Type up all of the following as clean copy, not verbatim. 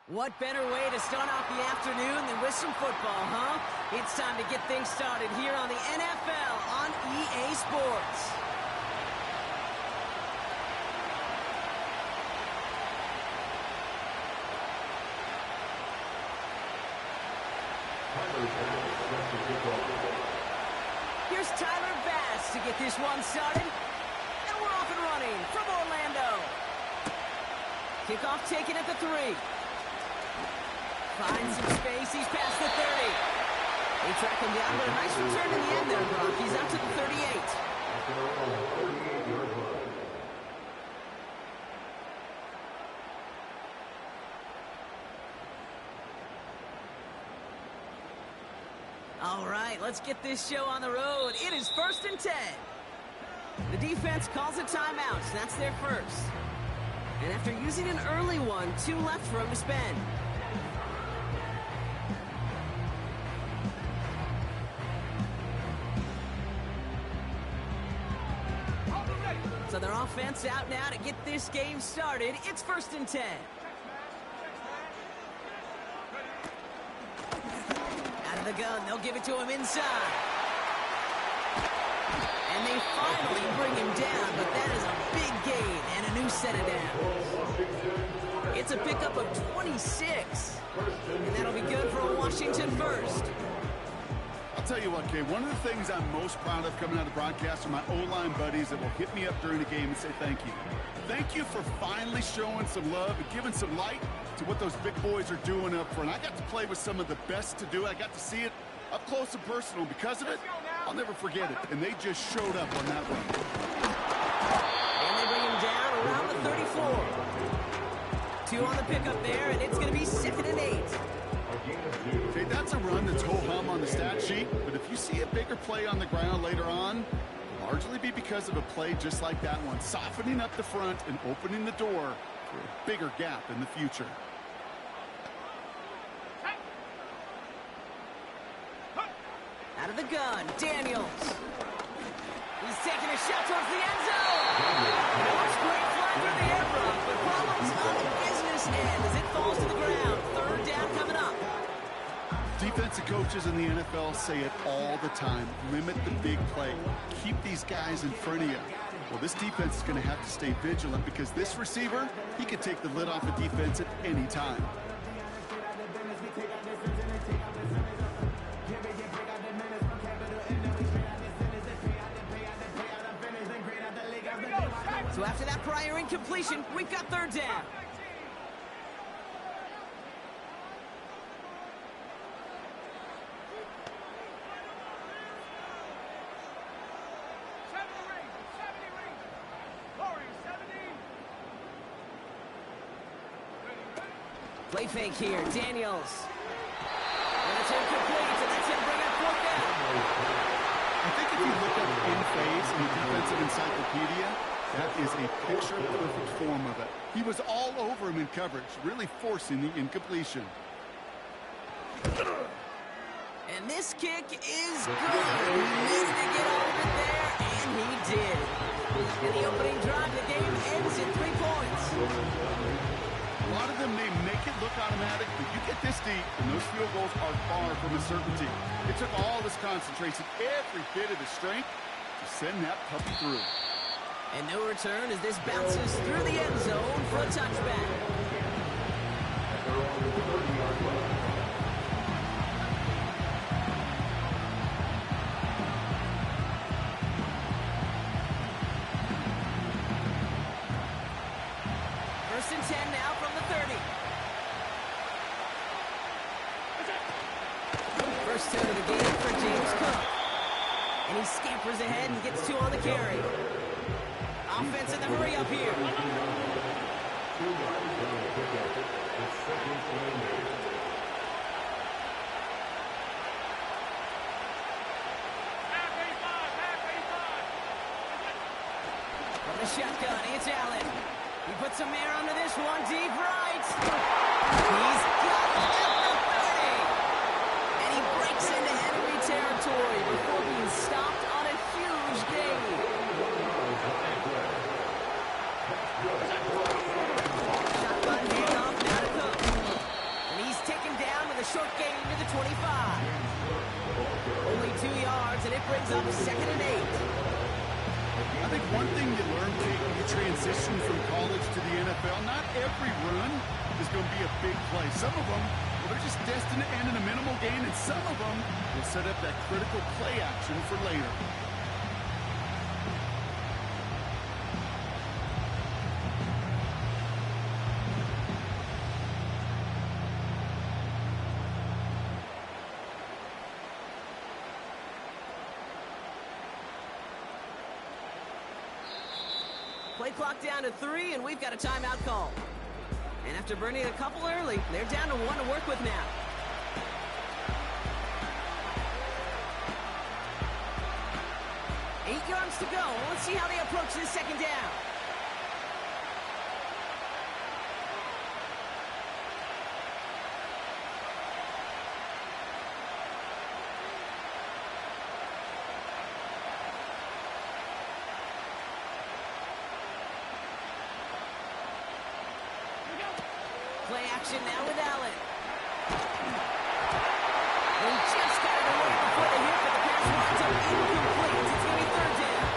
What better way to start off the afternoon than with some football, huh? It's time to get things started here on the NFL on EA Sports. Here's Tyler Bass to get this one started. And we're off and running from Orlando. Kickoff taken at the 3. Finds some space. He's past the 30. They track him down, but a nice return in the end there, Brock. He's out to the 38. All right, let's get this show on the road. It is 1st and 10. The defense calls a timeout. That's their first. And after using an early one, 2 left for him to spend. So their offense out now to get this game started. It's 1st and 10. Out of the gun, they'll give it to him inside. And they finally bring him down, but that is a big gain and a new set of downs. It's a pickup of 26. And that'll be good for a Washington first. I'll tell you what, Kay, one of the things I'm most proud of coming out of the broadcast are my O-line buddies that will hit me up during the game and say thank you. Thank you for finally showing some love and giving some light to what those big boys are doing up front. I got to play with some of the best to do it. I got to see it up close and personal. Because of it, I'll never forget it. And they just showed up on that run. And they bring him down around the 34. 2 on the pickup there, and it's going to be 2nd and 8. Okay, that's a run that's ho-hum on the stat sheet, but if you see a bigger play on the ground later on, it'll largely be because of a play just like that one, softening up the front and opening the door for a bigger gap in the future. Out of the gun, Daniels. He's taking a shot towards the end zone. Looks great flying through the air, Brock, but problems on the business end as it falls to the ground. 3rd down coming up. Defensive coaches in the NFL say it all the time. Limit the big play. Keep these guys in front of you. Well, this defense is going to have to stay vigilant because this receiver, he can take the lid off the defense at any time. So after that prior incompletion, we've got 3rd down. Play fake here, Daniels. And it's incomplete, and that's him bringing up 4th down. I think if you look up in phase in the defensive encyclopedia, that is a picture-perfect form of it. He was all over him in coverage, really forcing the incompletion. And this kick is good. He needs to get all of it there, and he did. And the opening drive of the game ends in 3 points. A lot of them may make it look automatic, but you get this deep, and those field goals are far from a certainty. It took all this concentration, every bit of his strength, to send that puppy through. And no return as this bounces through the end zone for a touchback. First and 10 now from the 30. First turn of the game for James Cook. And he scampers ahead and gets 2 on the carry. Offense in the hurry up here. From the shotgun, it's Allen. He puts some air under this one, deep right. He's got it at the 30. And he breaks into enemy territory before being stopped on a huge gain. Shotgun handoff now to Cook. short gain to the 25. Only 2 yards, and it brings up 2nd and 8. I think one thing you learn, Kate, when you transition from college to the NFL, not every run is going to be a big play. Some of them, well, they're just destined to end in a minimal gain, and some of them will set up that critical play action for later. Play clock down to 3, and we've got a timeout call. And after burning a couple early, they're down to 1 to work with now. Eight yards to go. Let's see how they approach this 2nd down. Play action now with Allen. He just got it away before the hit, but the pass winds up incomplete. It's going to be 3rd down.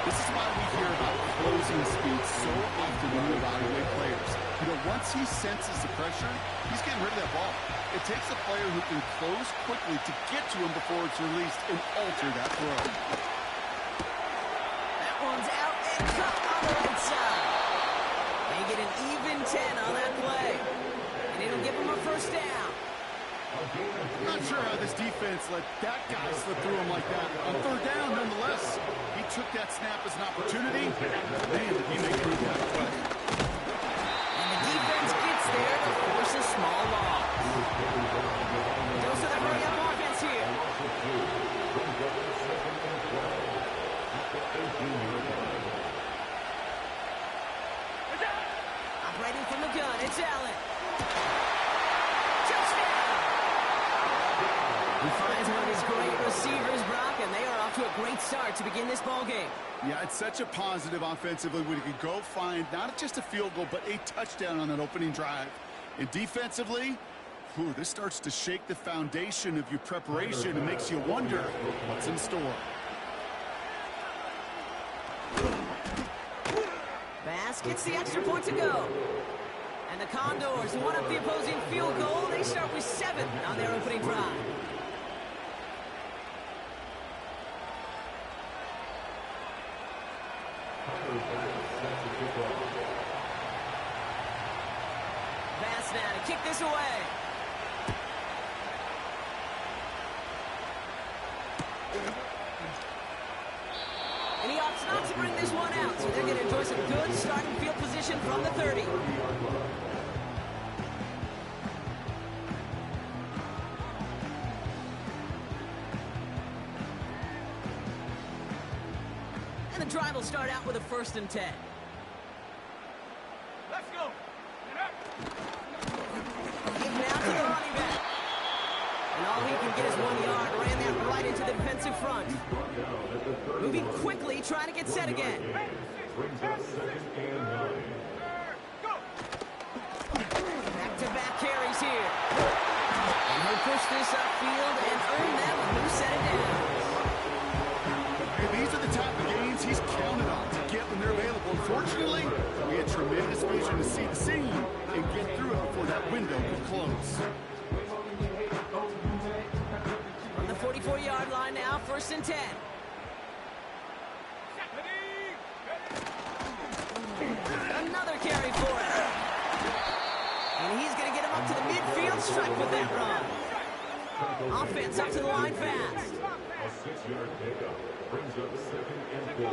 This is why we hear about closing speed so often when we evaluate players. You know, once he senses the pressure, he's getting rid of that ball. It takes a player who can close quickly to get to him before it's released and alter that throw. That one's out and cut on the right side. They get an even 10 on that play, and it'll give them a 1st down. I'm not sure how this defense let that guy slip through him like that. On 3rd down, nonetheless, he took that snap as an opportunity. Man, did he make through that play. And the defense gets there to force a small loss. Goes to the hurry-up offense here. Operating from the gun, it's Allen. Touchdown! He finds one of his great receivers, Brock, and they are off to a great start to begin this ballgame. Yeah, it's such a positive offensively when he could go find not just a field goal, but a touchdown on that opening drive. And defensively, this starts to shake the foundation of your preparation and makes you wonder what's in store. Bass gets the extra point to go. And the Condors one up the opposing field goal. They start with 7 on their opening drive. Bass now to kick this away. And he opts not to bring this one out, so they're going to enjoy some good starting field position from the 30. And the drive will start out with a 1st and 10. Let's go. Give now to the running back. And all he can get is 1 yard. Ran that right into the defensive front. Moving quickly, trying to get set again. Back-to-back carries here. And he'll push this upfield and earn that one. Who set it down? Hey, these are the type of games he's counted on to get when they're available. Unfortunately, he had tremendous vision to see the scene and get through it before that window could close. From the 44-yard line now, 1st and 10. Another carry for it. And he's going to get him up to the midfield stripe with that run. Offense up to the line fast. A 6-yard pickup brings up 2nd and 4.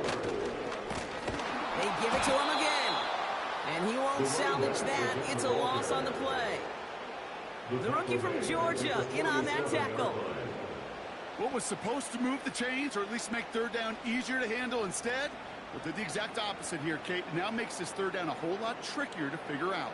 They give it to him again. And he won't salvage that. It's a loss on the play. The rookie from Georgia in on that tackle. What was supposed to move the chains, or at least make 3rd down easier to handle instead, well, did the exact opposite here, Kate. It now makes this 3rd down a whole lot trickier to figure out.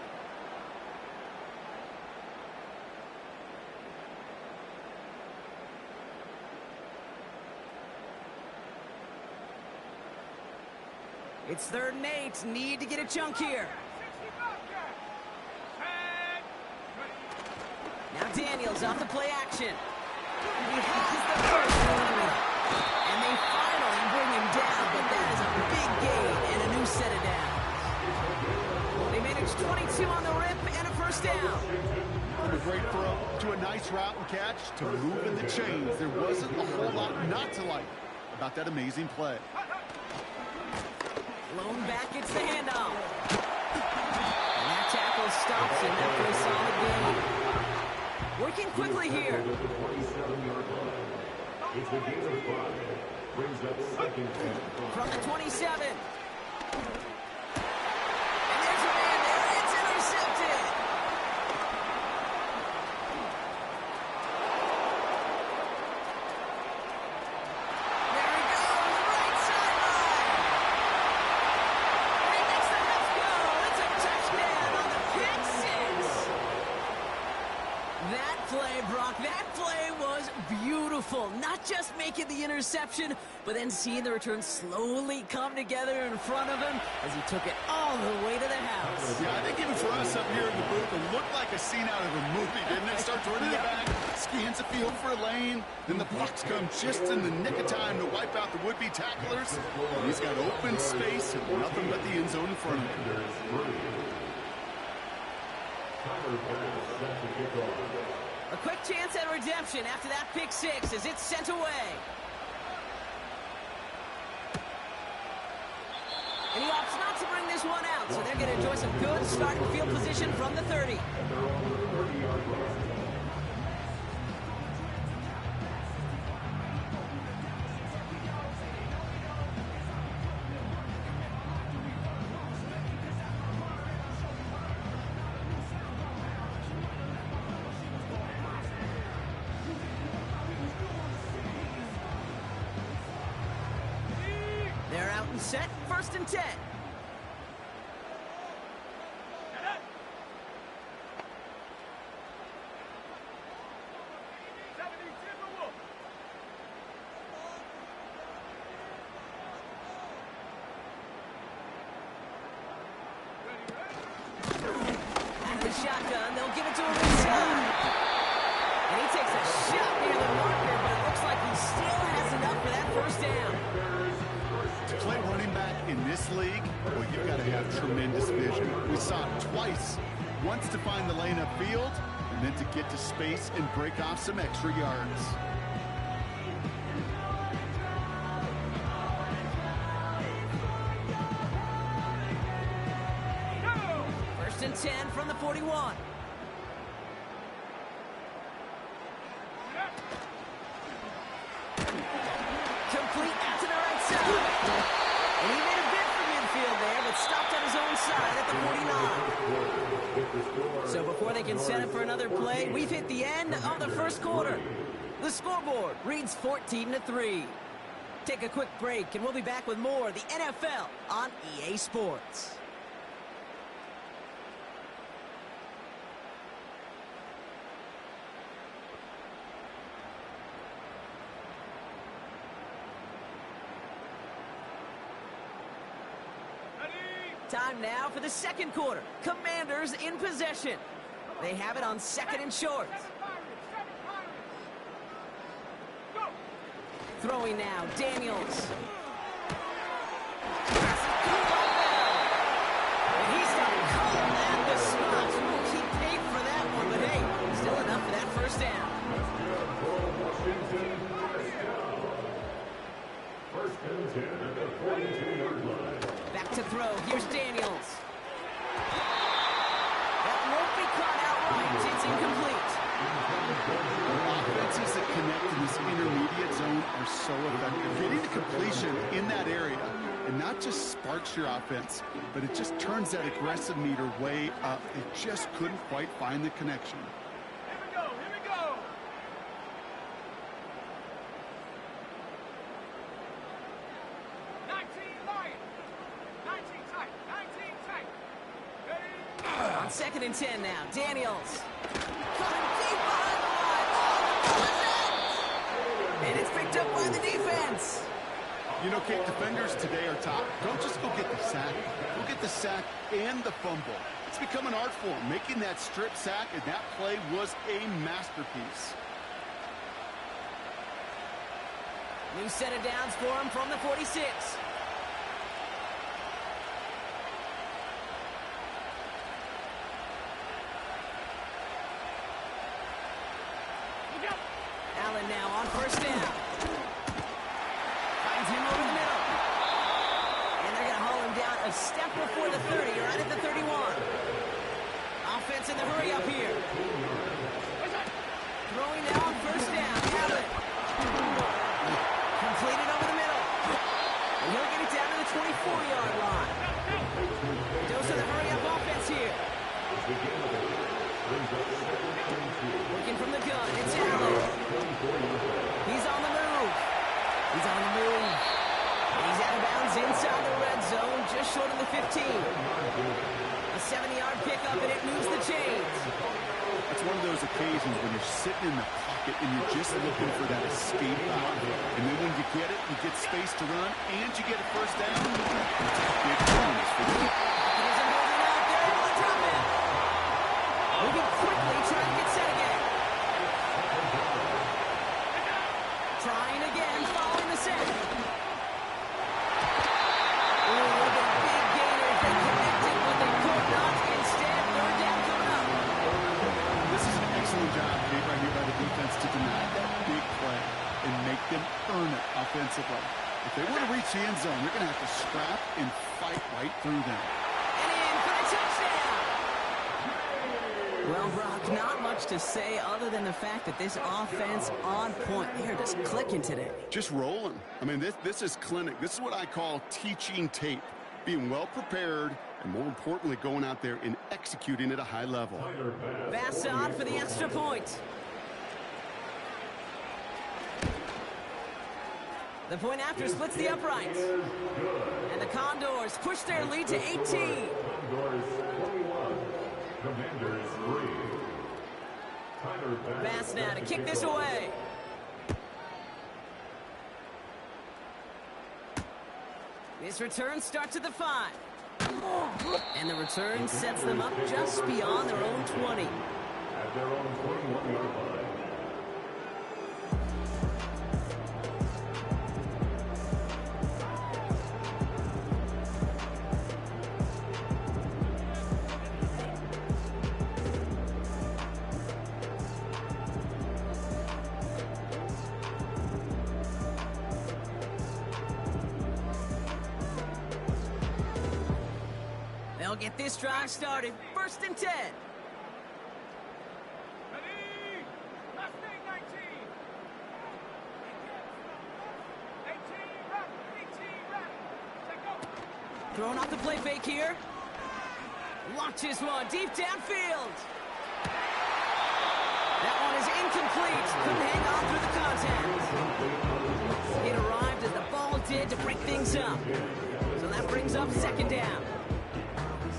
It's 3rd and 8. Need to get a chunk here. Now Daniels off the play action. He has the first one. And they finally bring him down, but that is a big gain and a new set of downs. They managed 22 on the rip and a first down. From a great throw to a nice route and catch to moving the chains. There wasn't a whole lot not to like about that amazing play. Blown back, it's the handoff. And that tackle stops him after a solid gain. Working quickly here. It's a gain of 5. Brings up second and 5. From the 27. And there's a man there. It's intercepted. There he goes, right sideline. And he makes the Mets go. It's a touchdown on the pick six. That play, Brock, that play was beautiful. Not just making the interception, but then seeing the return slowly come together in front of him as he took it all the way to the house. Yeah, I think even for us up here in the booth, it looked like a scene out of a movie, didn't it? Starts running the back, scans the field for a lane, then the blocks come just in the nick of time to wipe out the would-be tacklers. And he's got open space and nothing but the end zone in front of him. A quick chance at redemption after that pick six as it's sent away. And he opts not to bring this one out, so they're going to enjoy some good starting field position from the 30. They're out and set, 1st and 10. Out of the shotgun, they'll give it to him inside. And he takes a shot near the marker, but it looks like he still has enough for that first down. To play running back in this league, well, you've got to have tremendous vision. We saw it twice. Once to find the lane upfield, and then to get to space and break off some extra yards. First and 10 from the 41. Complete out to the right side. And he made a bid for midfield there, but stopped on his own side at the 49. So before they can set up for another play, we've hit the end of the first quarter. The scoreboard reads 14-3. Take a quick break, and we'll be back with more of the NFL on EA Sports. Time now for the second quarter. Commanders in possession. They have it on 2nd and short. Throwing now, Daniels. And he's got a call at the spot. We'll keep paid for that one, but hey, still enough for that first down. First and 10 at the 42-yard line. Back to throw. Here's Daniels. That won't be caught outright. It's incomplete. Offenses that connect in this intermediate zone are so effective. Getting the completion in that area, and not just sparks your offense, but it just turns that aggressive meter way up. It just couldn't quite find the connection. Here we go, here we go. 19 Lions. 19 tight, 19 tight. Ready? On 2nd and 10 now, Daniels. Coming deep behind the line. Oh, and it's picked up by the defense. You know, Kate, defenders today are top. Don't just go get the sack. Go get the sack and the fumble. It's become an art form, making that strip sack, and that play was a masterpiece. New set of downs for him from the 46. Allen now on first down. Finds him over the middle. And they're going to haul him down a step before the 30, right at the 31. Offense in the hurry up here. Throwing now on first down. Allen. Completed over the middle. And he'll get it down to the 24-yard line. Dose of the hurry-up offense here. Looking from the gun. It's Allen. He's on the move. He's on the move. And he's out of bounds inside the red zone, just short of the 15. A 70-yard pickup, and it moves the chains. It's one of those occasions when you're sitting in the pocket and you're just looking for that escape route. And then when you get it, you get space to run, and you get a first down. It's a big bonus for you. He isn't holding up. They're able to drop it. Moving quickly, trying to get set again. Trying again, following the set. Ooh, look at a big gainer. They connected, but they could not. Instead, third down coming up. This is an excellent job made right here by the defense to deny that big play and make them earn it offensively. If they want to reach the end zone, they're going to have to scrap and fight right through them. And in for the touchdown. Well, Brock, not much to say other than the fact that this offense on point. They're just clicking today. Just rolling. I mean, this is clinic. This is what I call teaching tape. Being well prepared, and more importantly, going out there and executing at a high level. Bass on for the extra point. The point after splits the uprights. And the Condors push their lead to 18. Condors 21, Commanders 3. Bass now to kick this away. This return starts at the 5. And the return sets them up just beyond their own 20. At their own 21-yard line. They'll get this drive started. First and 10. Ready? Last thing, 19. 18, rep. 18, rep. Set, go. Throwing off the play fake here. Launches one deep downfield. That one is incomplete. Couldn't hang on through the contact. It arrived as the ball did to break things up. So that brings up second down.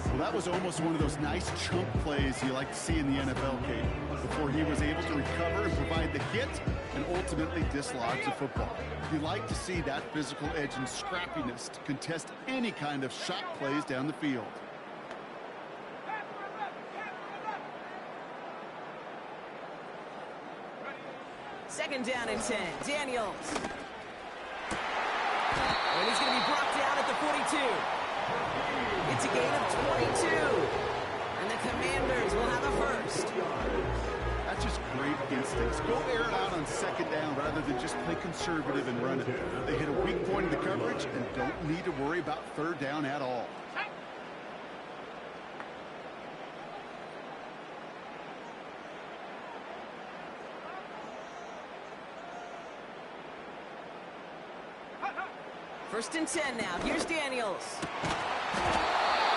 Well, that was almost one of those nice chunk plays you like to see in the NFL game. Before he was able to recover and provide the hit and ultimately dislodge the football. You like to see that physical edge and scrappiness to contest any kind of shot plays down the field. Second down and 10. Daniels. And he's going to be brought down at the 42. It's a gain of 22. And the Commanders will have a first. That's just great instincts. Go air it out on second down rather than just play conservative and run it. They hit a weak point in the coverage and don't need to worry about third down at all. First and 10 now. Here's Daniels.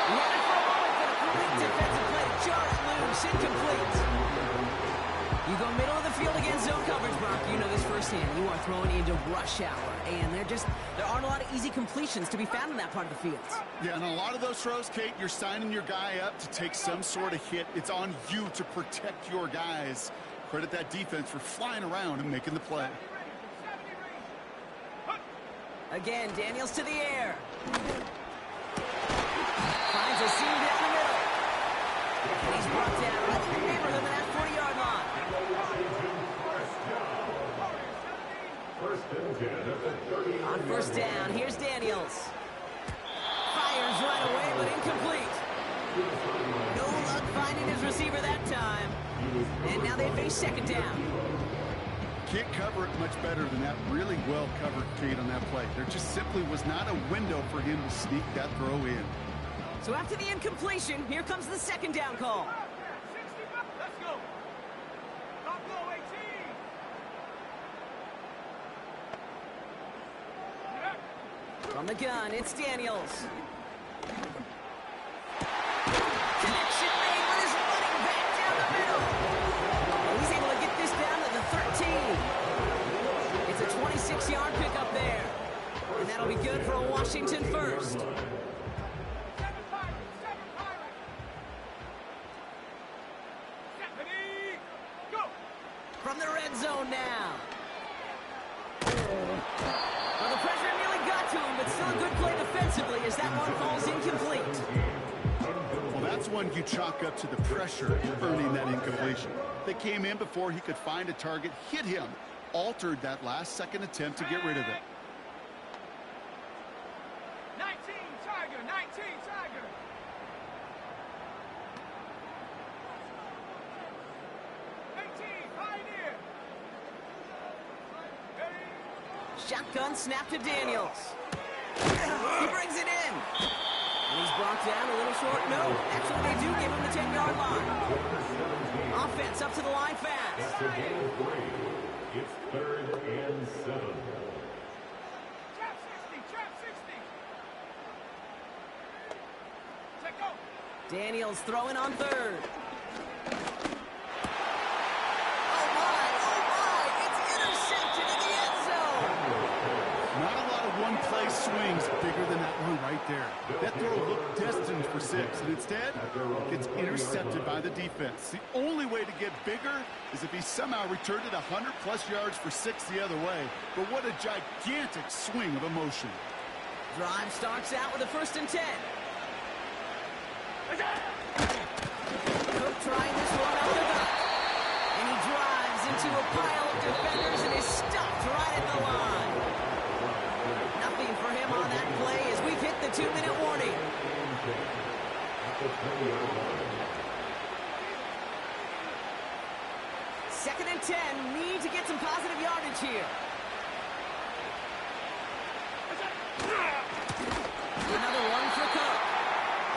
He had it for a moment, but a great defensive play to jar it loose. Incomplete. You go middle of the field against zone coverage, Brock. You know this firsthand. You are throwing into rush hour, and there aren't a lot of easy completions to be found in that part of the field. Yeah, and a lot of those throws, Kate, you're signing your guy up to take some sort of hit. It's on you to protect your guys. Credit that defense for flying around and making the play. Again, Daniels to the air. Finds a seam down the middle. brought down right in the neighborhood of that 40-yard line. First and 10 at the 30. On first down, here's Daniels. Fires right away, but incomplete. No luck finding his receiver that time. And now they face second down. Can't cover it much better than that. Really well covered, Kate, on that play. There just simply was not a window for him to sneak that throw in. So after the incompletion, here comes the second down call. 60, let's go. Top goal, 18. From the gun, it's Daniels. Connection made with his running back down the middle. And he's able to get this down to the 13. It's a 26-yard pickup there. And that'll be good for a Washington first. 7 Pirates, 7 Pirates. Stephanie, go. From the red zone now. Well, the pressure nearly got to him, but still a good play defensively as that one falls incomplete. Well, that's one you chalk up to the pressure earning that incompletion. They came in before he could find a target, hit him, altered that last-second attempt to get rid of it. 19 Tiger, 19 Tiger. Pioneer. Shotgun snap to Daniels. He brings it in. And he's brought down a little short. No, actually they do give him the 10-yard line. Offense up to the line fast. After gain of 3, it's 3rd and 7. Trap 60, trap 60. Let go. Daniels throwing on third. One-play swings bigger than that one right there. That throw looked destined for 6, and instead, it's intercepted by the defense. The only way to get bigger is if he somehow returned it 100-plus yards for 6 the other way. But what a gigantic swing of emotion. Drive starts out with a 1st and 10. Cook trying this one out the gut. And he drives into a pile of defenders and is stopped right at the line. Nothing for him on that play as we've hit the 2-minute warning. Second and 10, need to get some positive yardage here. Another one for Cook.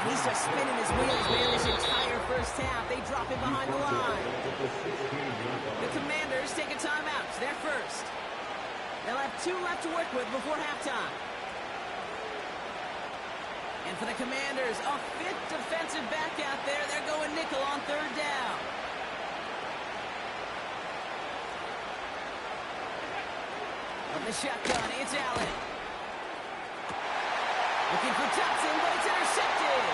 And he's just spinning his wheels, man, this entire first half. They drop him behind the line. The Commanders take a timeout. It's their first. They'll have 2 left to work with before halftime. And for the Commanders, a 5th defensive back out there. They're going nickel on 3rd down. From the shotgun, it's Allen. Looking for Johnson, but it's intercepted.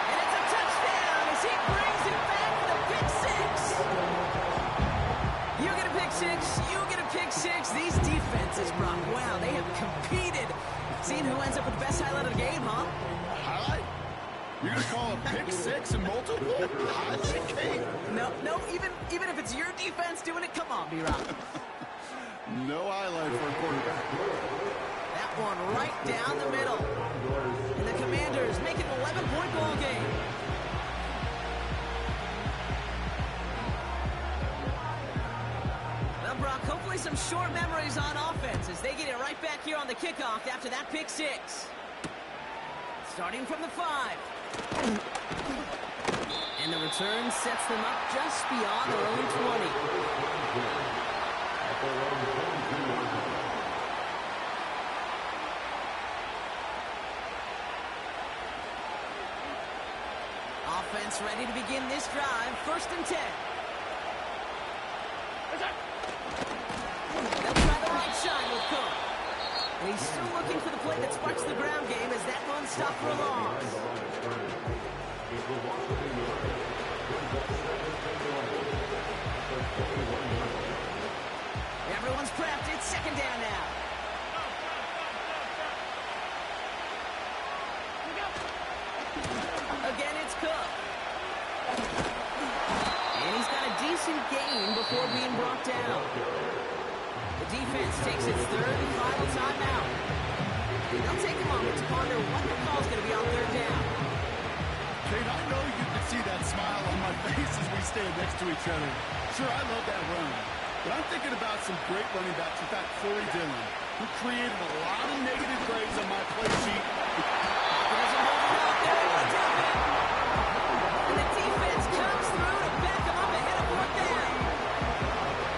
And it's a touchdown as he brings it back for the pick 6. You get a pick 6, you get a pick 6. These defenses, Brock, wow, they have competed. Seeing who ends up with the best highlight of the game, huh? Highlight? You're going to call a pick 6 and multiple? Highlight, Kate? No, even if it's your defense doing it, come on, B-Rock. No highlight for a quarterback. That one right down the middle. And the Commanders make it an 11-point ball game. Well, Brock, hopefully some short memories on offense as they get it right back here on the kickoff after that pick 6. Starting from the 5. And the return sets them up just beyond their own 20. Offense ready to begin this drive. 1st and 10. They'll try the right side with Cook. And he's still looking for the play that sparks the ground game as that one stopped for a loss. Everyone's prepped. It's 2nd down now. possession gain before being brought down. The defense takes its third and final timeout. They'll take a moment to ponder what the call's going to be on third down. Kate, I know you can see that smile on my face as we stand next to each other. Sure, I love that run. But I'm thinking about some great running backs. In fact, Corey Dillon, who created a lot of negative grades on my play sheet. There's a hold out there. What's happening? And the defense comes through to back them up ahead of fourth down.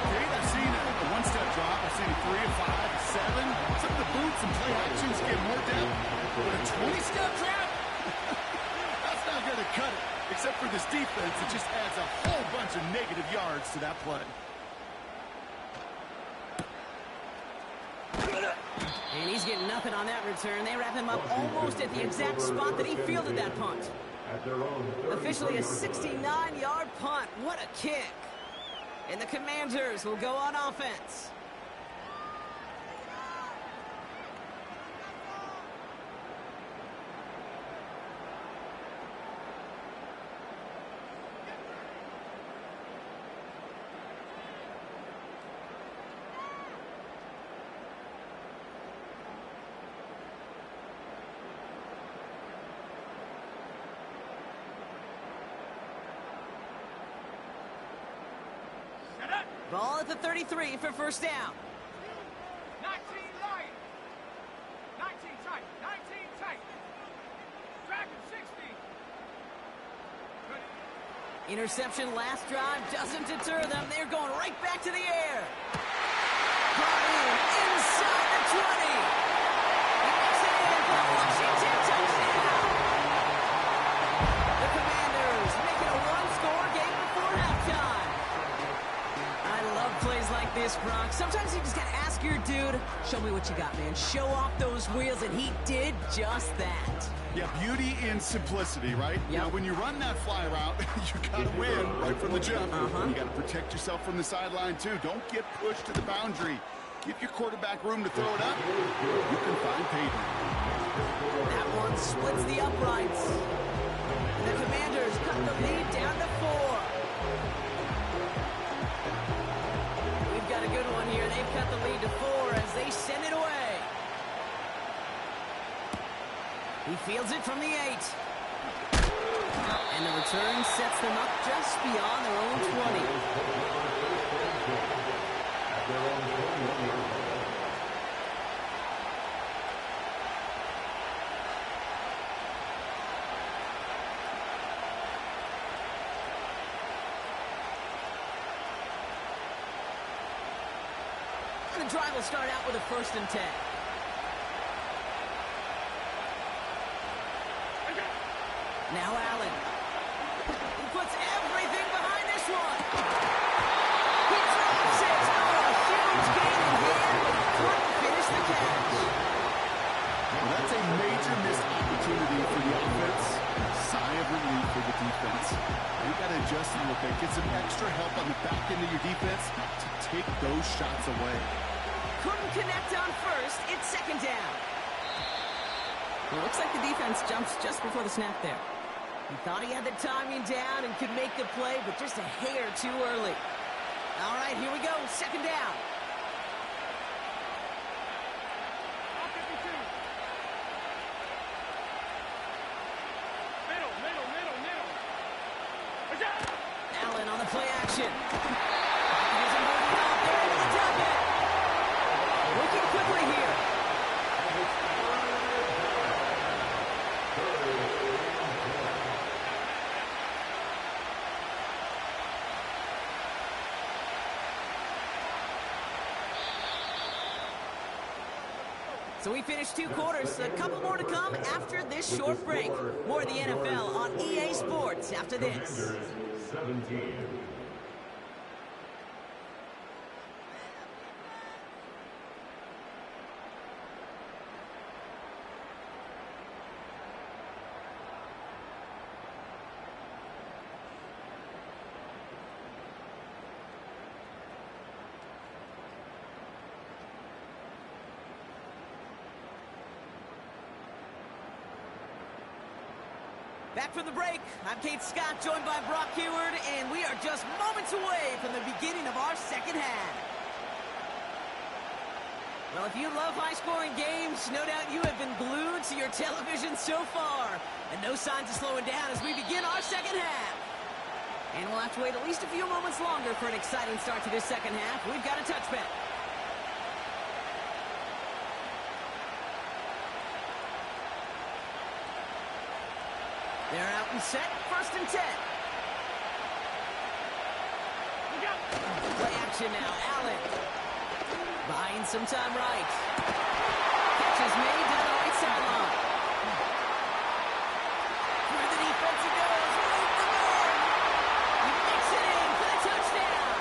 Kate, I've seen a one-step drop. I've seen a 3, a 5, a 7. Some of the boots and play actions get more depth. But a 20-step drop? That's not going to cut it. Except for this defense, it just adds a whole bunch of negative yards to that play. And he's getting nothing on that return. They wrap him up almost at the exact spot that he fielded that punt. Officially a 69-yard punt. What a kick. And the Commanders will go on offense. Ball at the 33 for first down. 19 line. 19 tight. 19 tight. Dragon 60. Good. Interception last drive doesn't deter them. They're going right back to the air. Brought in inside the 20. He makes it in for a Washington touchdown. The Commanders making a one-score game before halftime. I love plays like this, Brock. Sometimes you just gotta ask your dude, show me what you got, man. Show off those wheels, and he did just that. Yeah, beauty in simplicity, right? Yep. Now, when you run that fly route, you got to win right from the jump. You got to protect yourself from the sideline, too. Don't get pushed to the boundary. Give your quarterback room to throw it up. You can find pavement. That one splits the uprights. The Commanders cut the lead down to 4. We've got a good one here. They've cut the lead to 4 as they send it away. He fields it from the 8. And the return sets them up just beyond their own 20. The drive will start out with a 1st and 10. Now Allen. He puts everything behind this one. He drops it. Oh, a huge gain in hand, but he couldn't finish the catch. Well, that's a major missed opportunity for the offense. Sigh of relief for the defense. You got to adjust a little bit. Get some extra help on the back end of your defense to take those shots away. Couldn't connect on 1st. It's 2nd down. Well, looks like the defense jumps just before the snap there. He thought he had the timing down and could make the play, but just a hair too early. All right, here we go. 2nd down. Allen on the play action. He's moving out there to the target. Working quickly here. So we finished 2 quarters. A couple more to come after this short break. More of the NFL on EA Sports after this. 17. Back from the break, I'm Kate Scott, joined by Brock Heward, and we are just moments away from the beginning of our second half. Well, if you love high-scoring games, no doubt you have been glued to your television so far. And no signs of slowing down as we begin our second half. And we'll have to wait at least a few moments longer for an exciting start to this second half. We've got a touchback. They're out and set, 1st and 10. Play action now, Allen. Buying some time right. Catch is made down the right sideline. Through the defense it goes, right the man. He makes it in for the touchdown.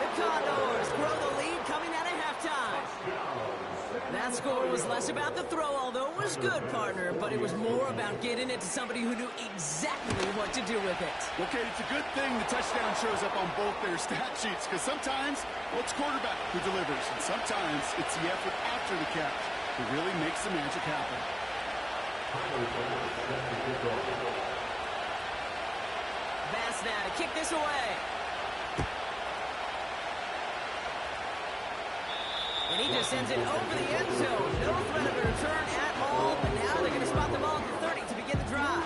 The Condors grow the lead coming out of halftime. That score was less about the throw, although it was good, partner, but it was more about getting it to somebody who knew exactly what to do with it. Okay, it's a good thing the touchdown shows up on both their stat sheets, because sometimes, well, it's quarterback who delivers, and sometimes it's the effort after the catch that really makes the magic happen. Bass now to kick this away. And he just sends it over the end zone. No threat of a return at all, but now they're going to spot the ball at the 30 to begin the drive.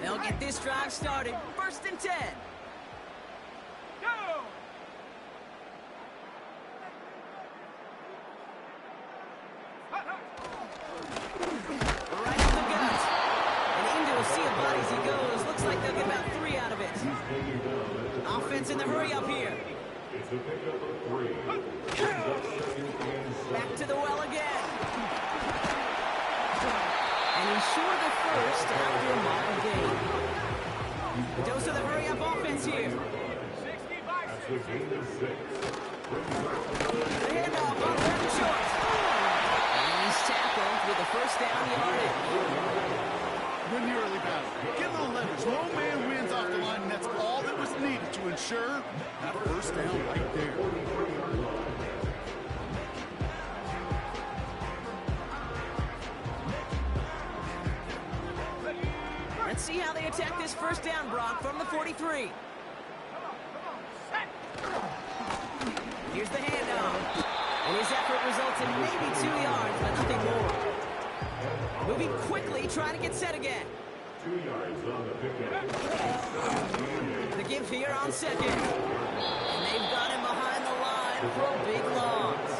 They'll get this drive started. 1st and 10. Go! Right in the gut. And into a sea of bodies he goes. Looks like they'll get about 3 out of it. Offense in the hurry up here. It's a pickup of 3. Back to the well again. And he's short of the first after a modern gain. The dose of the hurry up offense here. 60 by That's 6. a gain of 6. The handoff on 3rd and short. And he's tackled with a first down yardage. Win the early battle. Get a little leverage. No man wins off the line, and that's all that was needed to ensure that first down right there. Let's see how they attack this first down, Brock, from the 43. Here's the handoff. And his effort results in maybe 2 yards, but nothing more. Moving quickly, trying to get set again. 2 yards on the pickup. The give here on 2nd. And they've got him behind the line for a big loss.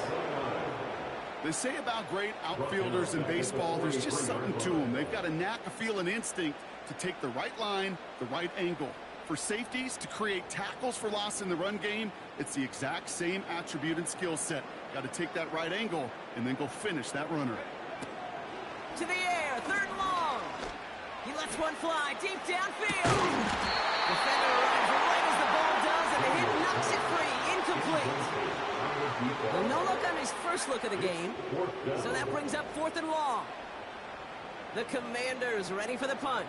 They say about great outfielders in baseball, there's just something to them. They've got a knack, a feel, and instinct to take the right line, the right angle. For safeties, to create tackles for loss in the run game, it's the exact same attribute and skill set. Got to take that right angle and then go finish that runner. To the air, 3rd and long. He lets one fly deep downfield. Defender arrives right as the ball does, and the hit knocks it free. Incomplete. Well, no look on his first look of the game, so that brings up 4th and long. The Commanders ready for the punt.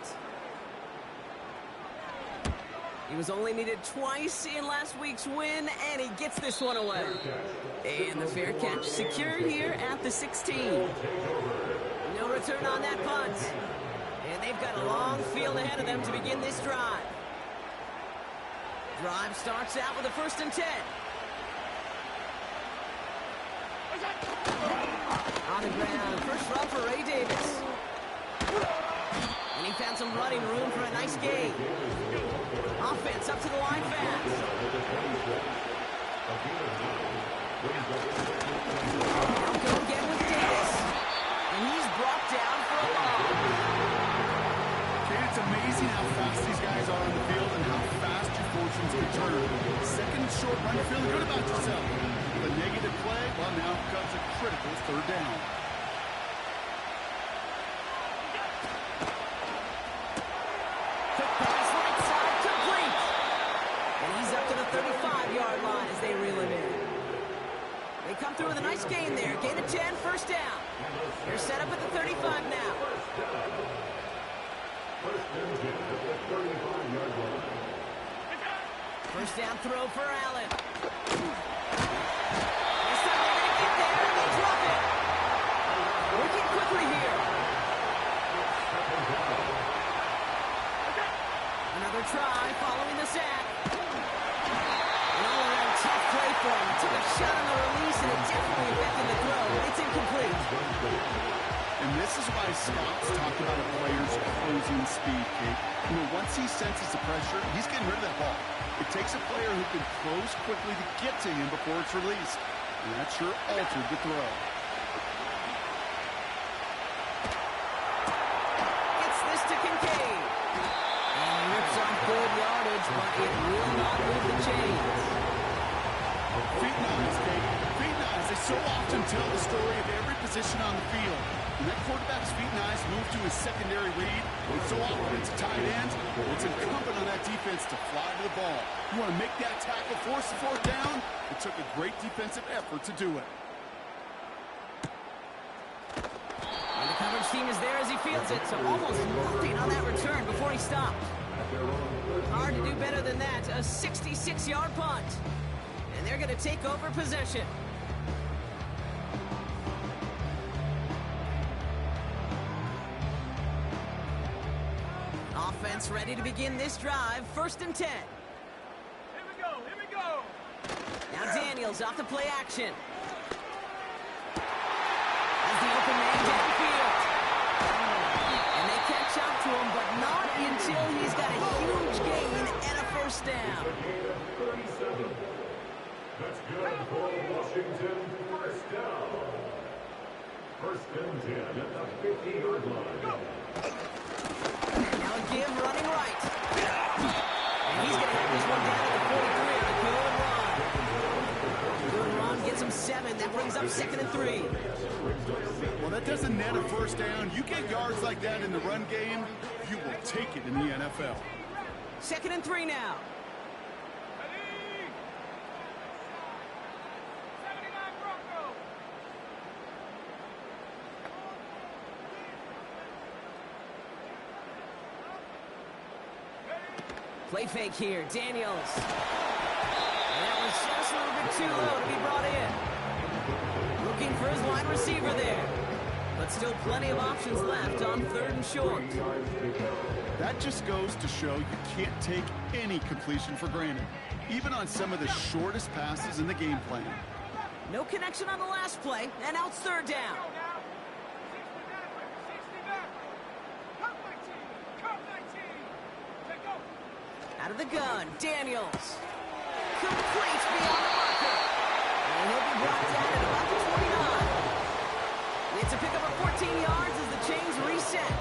He was only needed twice in last week's win, and he gets this one away. And the fair catch secured here at the 16. No return on that punt. And they've got a long field ahead of them to begin this drive. Drive starts out with a 1st and 10. On the ground, first run for Ray Davis. And he found some running room for a nice gain. Offense up to the line fast. Now go again with Davis. And he's brought down for a loss. Okay, it's amazing how fast these guys are on the field and how fast your fortunes can turn. 2nd and short run, you're feeling good about yourself. With a negative play, well, now comes a critical 3rd down. Quick pass, right side, complete. And he's up to the 35-yard line as they reel him in. They come through with a nice gain there. Gain of 10, 1st down. They're set up at the 35 now. First down throw for Allen. Another try following the sack. An all-around tough play for him. Took a shot on the release, and it definitely affected the throw. It's incomplete. And this is why scouts talk about a player's closing speed, Kate. You know, once he senses the pressure, he's getting rid of that ball. It takes a player who can close quickly to get to him before it's released. And that sure altered the throw. Gets this to Kincaid. And he rips off good yardage, but it will not move the chains. Feet and eyes, Kate. Feet and eyes. They so often tell the story of every position on the field. When that quarterback's feet and eyes move to his secondary read, and so often it's a tight end, it's incumbent on that defense to fly to the ball. You want to make that tackle, force the fourth down? It took a great defensive effort to do it. And the coverage team is there as he fields it, so almost nothing on that return before he stopped. Hard to do better than that. A 66-yard punt. And they're going to take over possession. Offense ready to begin this drive. 1st and 10. Here we go, here we go. Now Daniels off the play action. As the open man downfield. And they catch up to him, but not until he's got a huge gain and a 1st down. 37. That's good for Washington. 1st down. 1st and 10 at the 50-yard line. Now a give running right. And he's going to have this one down at the 43 on a good run. Good run gets him 7. That brings up 2nd and 3. Well, that doesn't net a 1st down. You get yards like that in the run game, you will take it in the NFL. 2nd and 3 now. Ready? 79 Broncos. Play fake here. Daniels. And that was just a little bit too low to be brought in. Looking for his wide receiver there. But still plenty of options left on 3rd and short. That just goes to show you can't take any completion for granted, even on some of the shortest passes in the game plan. No connection on the last play, and now it's 3rd down. Go now. 60 backward. Come 19. Come 19. Take go. Out of the gun, Daniels. Complete beyond the marker. And he'll be brought down at about the 29. It's a pickup of 14 yards as the chains reset.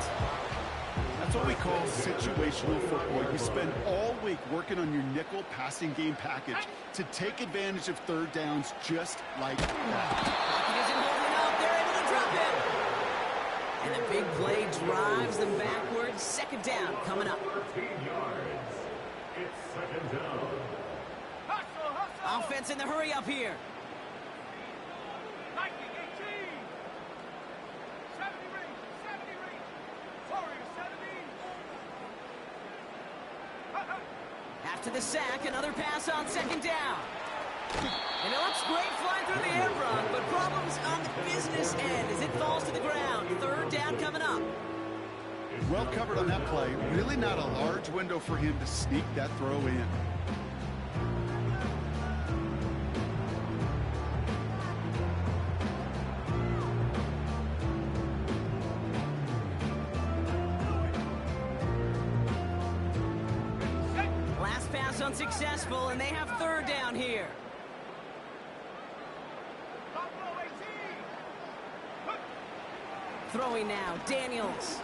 That's what we call situational football. You spend all week working on your nickel passing game package to take advantage of 3rd downs just like that. Pocket isn't holding up. They're able to drop it. And the big play drives them backwards. 2nd down coming up. 13 yards. It's 2nd down. Hustle, hustle. Offense in the hurry up here. 19, 18. 70 range. 70 range. Warrior 70. After the sack, another pass on 2nd down. And it looks great flying through the air run, but problems on the business end as it falls to the ground. 3rd down coming up. Well covered on that play. Really not a large window for him to sneak that throw in. Last pass unsuccessful, and they have 3rd down here. Buffalo 18. Throwing now, Daniels.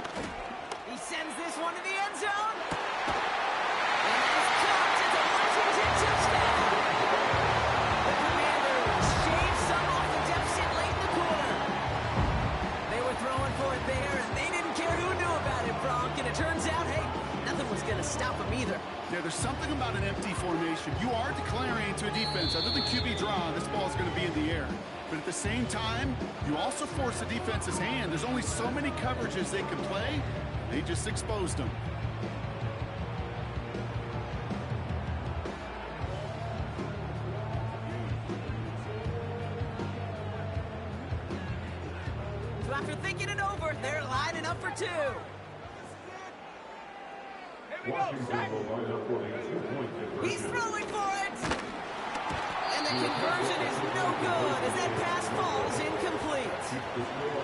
He sends this one to the end zone. And it's caught at the Washington touchdown. The Commanders shaved some off the deficit late in the quarter. They were throwing for it there, and they didn't care who knew about it, Bronk. And it turns out, hey, nothing was going to stop them either. Yeah, there's something about an empty formation. You are declaring to a defense, other than QB draw, this ball is going to be in the air. But at the same time, you also force the defense's hand. There's only so many coverages they can play. They just exposed them. So after thinking it over, they're lining up for 2. Here we Washington will line up for the two-point He's conversion. throwing for it! And the conversion is no good as that pass falls incomplete.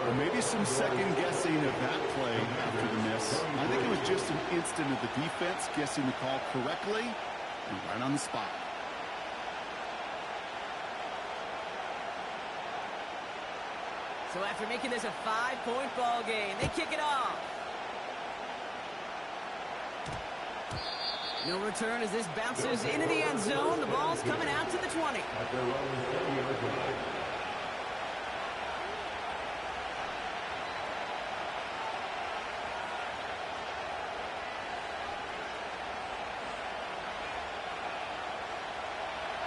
Well, maybe some second guessing of that play after the miss. I think it was just an instant of the defense guessing the call correctly and right on the spot. So after making this a 5-point ball game, they kick it off. No return as this bounces into the end zone. The ball's coming out to the 20. At their own 10-yard line.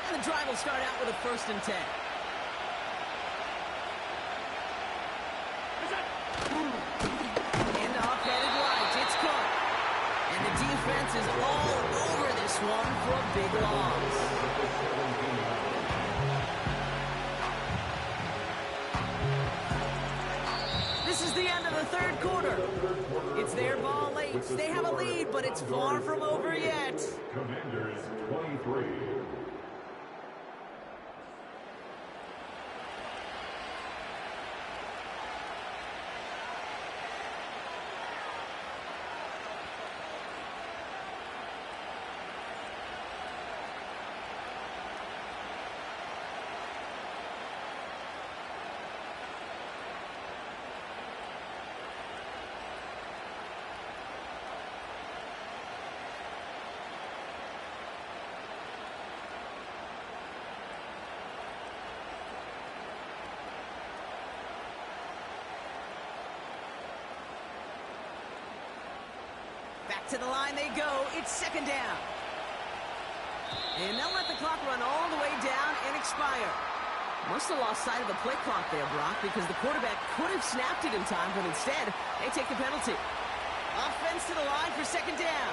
And the drive will start out with a 1st and 10. And off headed right. It's caught. And the defense is all over this one for a big loss. This is the end of the 3rd quarter. It's their ball late. They have a lead, but it's far from over yet. Commanders 23. Back to the line they go. It's 2nd down. And they'll let the clock run all the way down and expire. Must have lost sight of the play clock there, Brock, because the quarterback could have snapped it in time, but instead, they take the penalty. Offense to the line for 2nd down.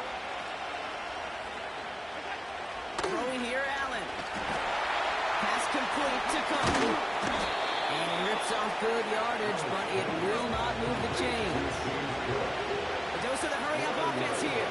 Throwing here, Allen. Pass complete to Cole. And he rips off good yardage, but it will not move the chains. A dose of the hurry-up offense here.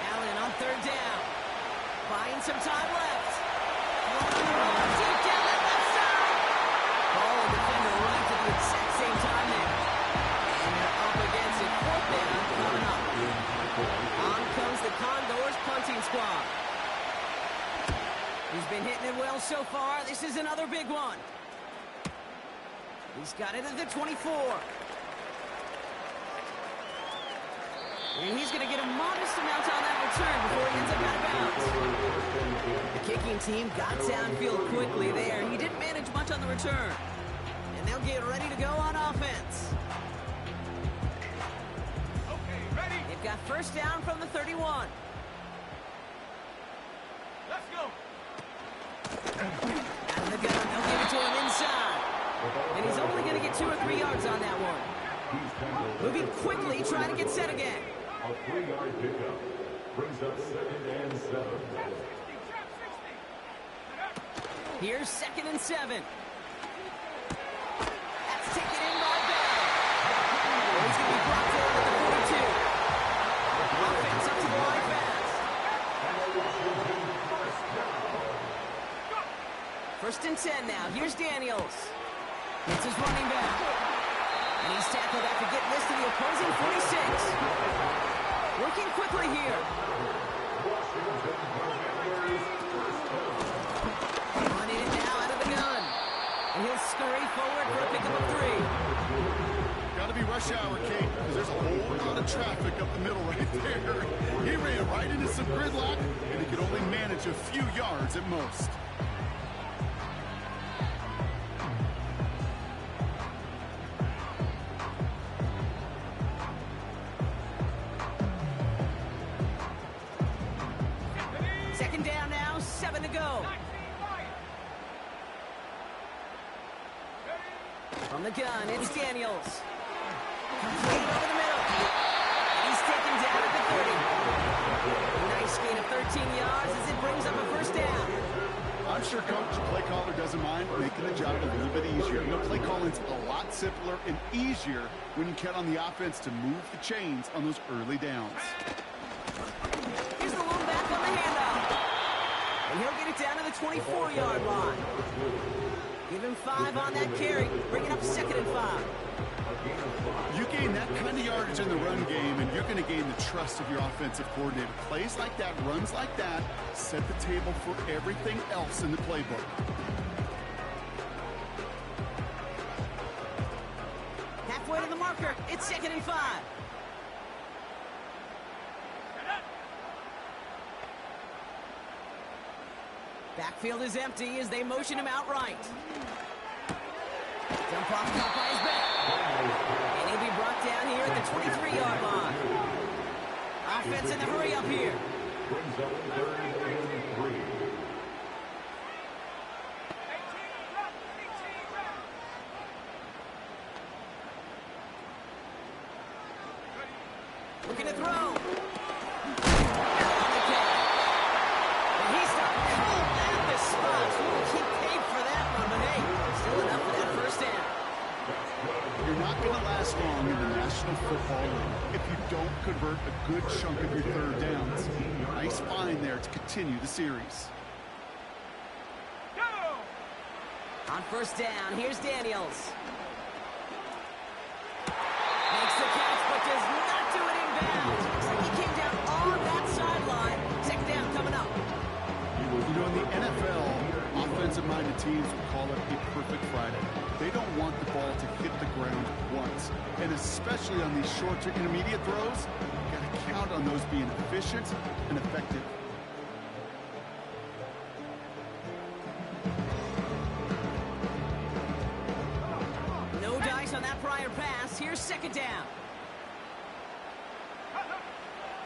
Allen on 3rd down. Buying some time left. Deep down that left side. Ball and defender right at the exact same time there. And they're up against it. 4th down coming up. On comes the Condors punting squad. He's been hitting it well so far. This is another big one. He's got it at the 24. And he's going to get a modest amount on that return before he ends up out of bounds. The kicking team got downfield quickly there. He didn't manage much on the return. And they'll get ready to go on offense. Okay, ready? They've got 1st down from the 31. Let's go. Out of the gun, they'll give it to him inside. And he's only going to get 2 or 3 yards on that one. Moving quickly, trying to get set again. A 3-yard pickup brings up 2nd and 7. Here's 2nd and 7. That's taken in by Bell. Oh, he's going to be brought down at the 42. Offense up to the line fast. 1st and 10 now. Here's Daniels. It's his running back. And he's tackled after getting this to the opposing 46. Working quickly here. Running it now out of the gun. And he'll scurry forward for a pickup of 3. Got to be rush hour, Kate, because there's a whole lot of traffic up the middle right there. He ran right into some gridlock, and he could only manage a few yards at most. From the gun, it's Daniels. Complete over the middle. Unless you're a coach, play caller doesn't mind making the job a little bit easier. You know, play calling's a lot simpler and easier when you count on the offense to move the chains on those early downs. Here's the one back on the handoff. And he'll get it down to the 24-yard line. Give him 5 on that carry. Bring it up 2nd and 5. You gain that kind of yardage in the run game, and you're going to gain the trust of your offensive coordinator. Plays like that, runs like that, set the table for everything else in the playbook. Halfway to the marker. It's 2nd and 5. Backfield is empty as they motion him out right. Dump off caught by his back. And he'll be brought down here at the 23-yard line. Offense in the hurry up here. Brings up 3rd and 3. Looking to throw. On the catch. And he's not cold at the spot. We'll keep paid for that one, but hey, still enough for that first down. You're not going to last long in the National Football League if you don't convert a good chunk of your 3rd downs. Nice find there to continue the series. On first down, here's Daniels. Makes the catch, but does not do it in bounds. Looks like he came down on that sideline. 2nd down coming up. You know, in the NFL, offensive-minded teams would call it a perfect Friday. They don't want the ball to hit the ground once. And especially on these short to intermediate throws, you got to count on those being efficient and effective. No dice on that prior pass. Here's 2nd down.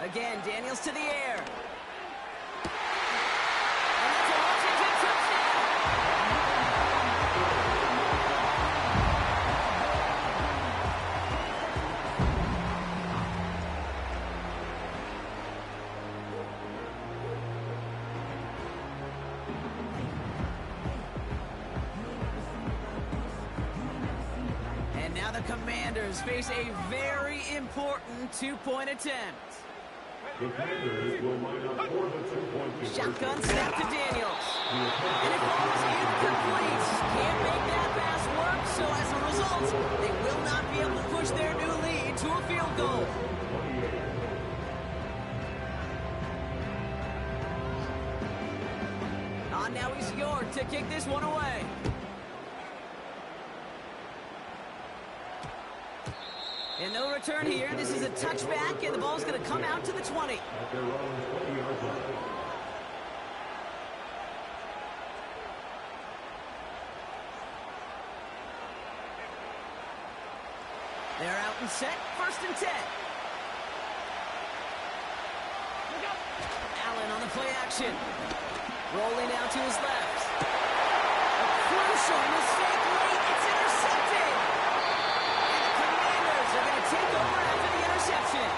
Again, Daniels to the air. And that's a Washington touchdown. And now the Commanders face a very important 2-point attempt. The Commanders will line up for the 2-point conversion. Shotgun snap to Daniels. And it falls incomplete. Can't make that pass work, so as a result, they will not be able to push their new lead to a field goal. On now is York to kick this one away. And no return here. This is a touchback, and the ball's going to come out to the 20. At their own 20-yard line. They're out and set. 1st and 10. Allen on the play action. Rolling out to his left. A crucial mistake late. It's intercepted. And the Commanders are going to take over after the interception.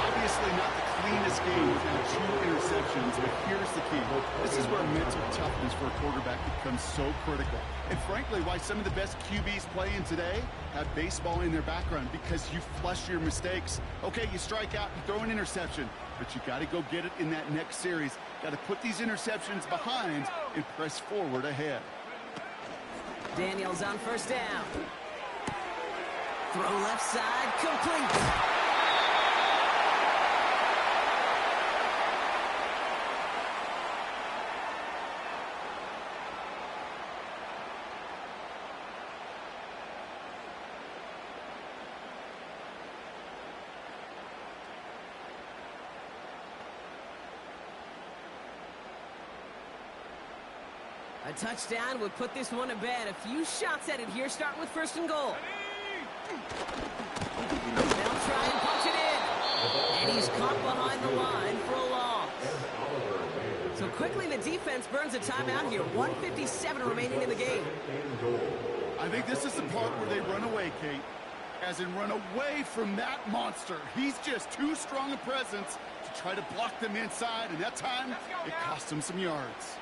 Obviously not the cleanest game without 2 interceptions, but here's the key. This is where mental toughness for a quarterback becomes so critical. And frankly, why some of the best QBs playing today have baseball in their background, because you flush your mistakes. Okay, you strike out, you throw an interception, but you got to go get it in that next series. Got to put these interceptions behind and press forward ahead. Daniels on first down. Throw left side, complete. A touchdown would put this one to bed. A few shots at it here, starting with 1st and goal. They'll try and punch it in. And he's caught behind the line for a loss. So quickly the defense burns a timeout here. 1:57 remaining in the game. I think this is the part where they run away, Kate. As in run away from that monster. He's just too strong a presence to try to block them inside, and that time, it cost him some yards.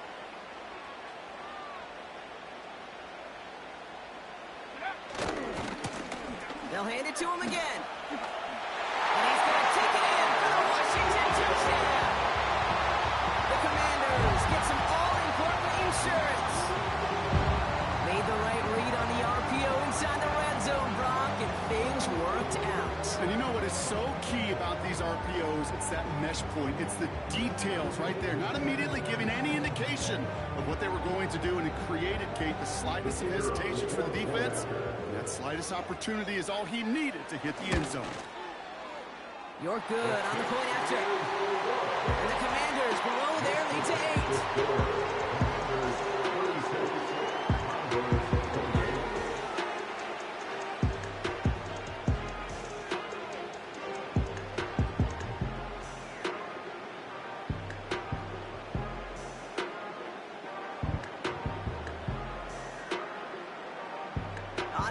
They'll hand it to him again. And he's going to take it in for the Washington touchdown. The Commanders get some all-important insurance. Made the right read on the RPO inside the red zone, Brock, and things worked out. And you know what is so key about these RPOs? It's that mesh point. It's the details right there. Not immediately giving any indication of what they were going to do, and it created, Kate, the slightest of hesitation for the defense. And that slightest opportunity is all he needed to hit the end zone. You're good on the point after. And the Commanders below their lead to 8.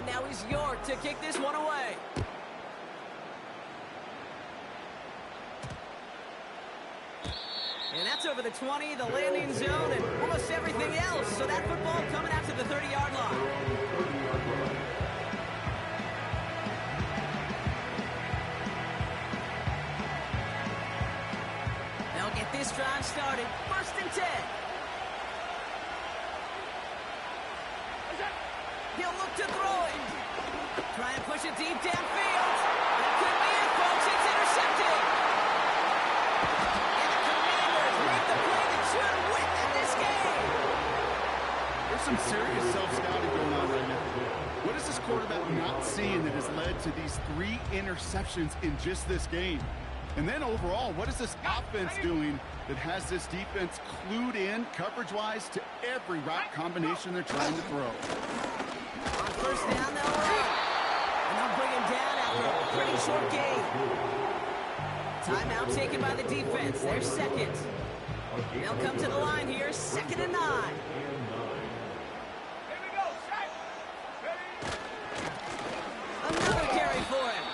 Now is York to kick this one away. And that's over the 20, the landing zone, and almost everything else. So that football coming out to the 30-yard line. They'll get this drive started. 1st and 10. He'll look to throw it. Trying to push it deep downfield. That could be it, folks. It's intercepted. And the Commanders make the play that should win them this game. There's some serious self-scouting going on right now. What is this quarterback not seeing that has led to these 3 interceptions in just this game? And then overall, what is this offense doing that has this defense clued in coverage-wise to every route combination they're trying to throw? On 1st down, they'll run. And they'll bring him down after a pretty short game. Timeout taken by the defense. Their 2nd. They'll come to the line here. 2nd and 9. Here we go, set. Ready? Another carry for him.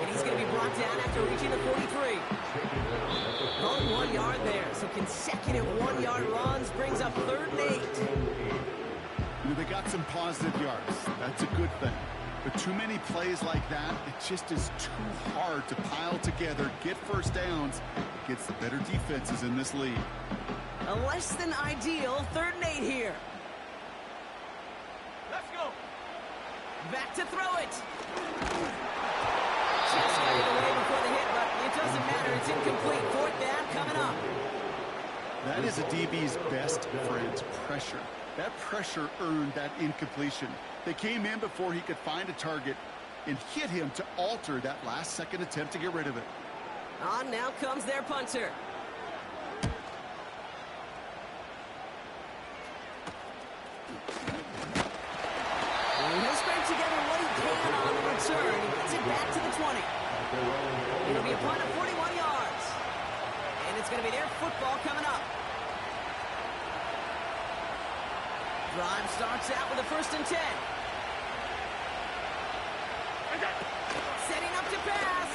And he's going to be brought down after reaching the 43. Only 1 yard there. So consecutive 1-yard runs brings up 3rd and 8. They got some positive yards. That's a good thing. But too many plays like that, it just is too hard to pile together, get 1st downs against the better defenses in this league. A less than ideal 3rd and 8 here. Let's go. Back to throw it. Just got it away before the hit, but it doesn't matter. It's incomplete. 4th down coming up. That is a DB's best friend, pressure. That pressure earned that incompletion. They came in before he could find a target and hit him to alter that last-second attempt to get rid of it. On now comes their punter. And he'll scrape together what he can on the return. He gets it back to the 20. It'll be a punt of 41 yards. And it's going to be their football coming up. Drive starts out with a 1st and 10. Setting up to pass.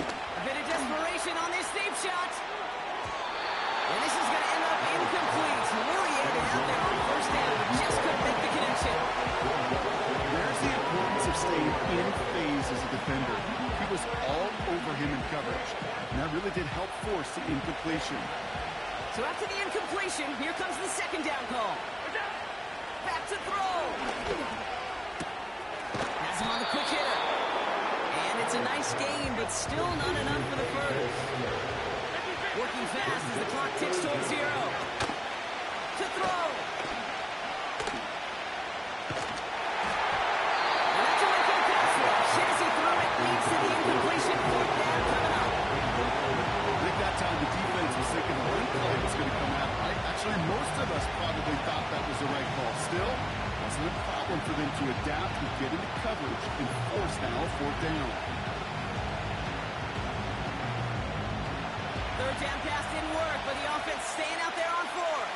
A bit of desperation on this deep shot. And this is going to end up incomplete. Moriarty out there on 1st down. Just couldn't make the connection. There's the importance of staying in phase as a defender. He was all over him in coverage. And that really did help force the incompletion. So after the incompletion, here comes the 2nd down call. Back to throw. Has him on the quick hitter. And it's a nice gain, but still not enough for the 1st. Working fast as the clock ticks towards 0. To throw. And that's a wicked pass rush. As he threw it, leads to the incompletion. 4th down coming up. I think that time the defense was thinking the run play was going to come out right. Actually, most of us probably thought that was the right call. Still, wasn't a problem for them to adapt and get into coverage and force now 4th down. 3rd down pass didn't work, but the offense staying out there on 4th.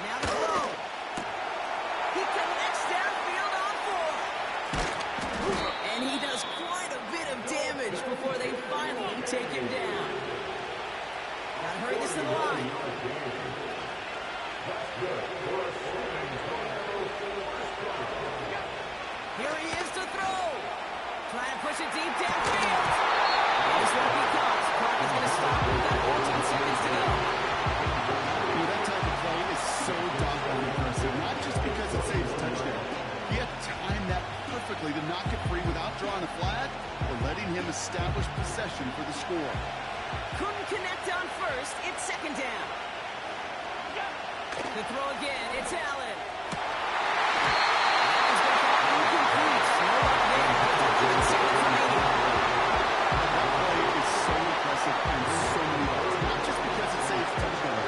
Now the throw. He connects downfield on 4th. And he does quite a bit of damage before they finally take him down. Gotta hurry this to the line. Here he is to throw. Trying to push it deep downfield. This won't be caught. Clock is going to stop. We've got 14 seconds to go. That type of play is so doggone impressive, not just because it saves a touchdown. He had timed that perfectly to knock it free without drawing a flag or letting him establish possession for the score. Couldn't connect on first. It's second down. The throw again. It's Allen. That one's going to fall incomplete. No luck there. 11 seconds remaining. That play is so impressive on so many levels, not just because it saves a touchdown.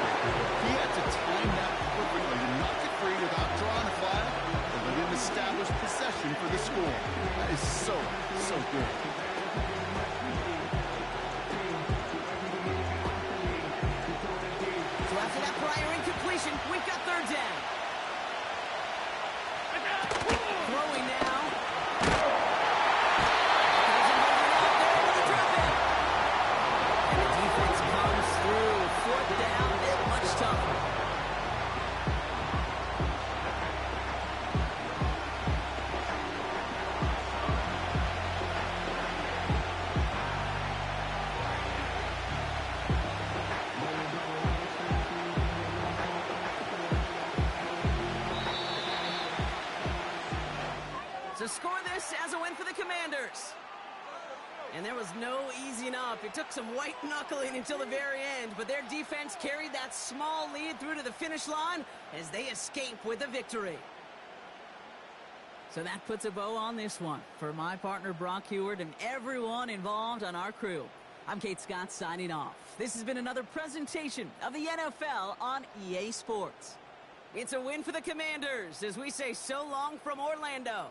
He had to time that perfectly to knock it free without drawing a flag or let him establish possession for the score. That is so, so good. So after that prior incompletion, we've got third down. Throwing now. Doesn't hold it out there to the drop it. And the defense comes through. Fourth down, that much tougher. So score this as a win for the Commanders. And there was no easing up. It took some white knuckling until the very end, but their defense carried that small lead through to the finish line as they escape with the victory. So that puts a bow on this one. For my partner Brock Heward and everyone involved on our crew, I'm Kate Scott signing off. This has been another presentation of the NFL on EA Sports. It's a win for the Commanders as we say so long from Orlando.